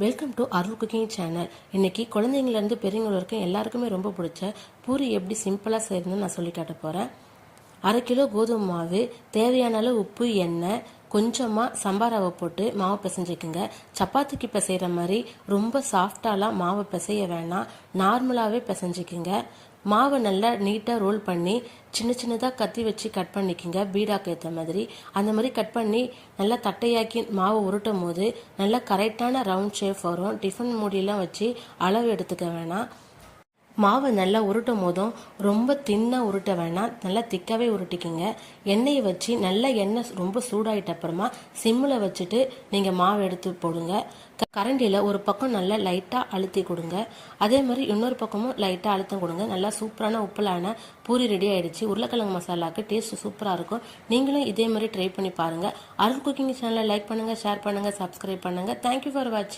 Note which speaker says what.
Speaker 1: Welcome to Arul cooking channel. இன்னைக்கு குழந்தைங்கலேருந்து பெரியவங்க வரைக்கும் எல்லாருக்குமே ரொம்ப பிடிச்ச பூரி எப்படி சிம்பிளாக செய்யணும்னு நான் சொல்லி காட்ட போகிறேன். 1/2 கிலோ கோதுமை மாவு, தேவையான அளவு உப்பு, எண்ணெய், கொஞ்சமாக சம்பா ரவை போட்டு மாவு பிசைஞ்சிக்குங்க. சப்பாத்திக்கு பிசைகிற மாதிரி ரொம்ப சாஃப்டாலாம் மாவை பிசைய வேணாம், நார்மலாகவே பிசைஞ்சிக்குங்க. மாவை நல்லா நீட்டாக ரோல் பண்ணி சின்ன சின்னதாக கத்தி வச்சு கட் பண்ணிக்கோங்க. பீடாக்கு ஏற்ற மாதிரி அந்த மாதிரி கட் பண்ணி நல்லா தட்டையாக்கி மாவை உருட்டும் போது நல்லா கரெக்டான ரவுண்ட் ஷேப் வரும். டிஃபன் மூடியெல்லாம் வச்சு அளவு எடுத்துக்க வேணாம். மாவை நல்லா உருட்டும் போதும் ரொம்ப தின்னாக உருட்ட வேணாம், நல்லா திக்காகவே உருட்டிக்கிங்க. எண்ணெயை வச்சு நல்லா எண்ணெய் ரொம்ப சூடாகிட்ட அப்புறமா சிம்மில் வச்சுட்டு நீங்கள் மாவு எடுத்து போடுங்க. கரண்டியில் ஒரு பக்கம் நல்லா லைட்டாக அழுத்தி கொடுங்க, அதே மாதிரி இன்னொரு பக்கமும் லைட்டாக அழுத்தம் கொடுங்க. நல்லா சூப்பரான உப்பலான பூரி ரெடி ஆகிடுச்சு. உருளைக்கிழங்கு மசாலாவுக்கு டேஸ்ட் சூப்பராக இருக்கும். நீங்களும் இதே மாதிரி ட்ரை பண்ணி பாருங்கள். அருள் குக்கிங் சேனலை லைக் பண்ணுங்கள், ஷேர் பண்ணுங்கள், சப்ஸ்கிரைப் பண்ணுங்கள். தேங்க்யூ ஃபார் வாட்சிங்.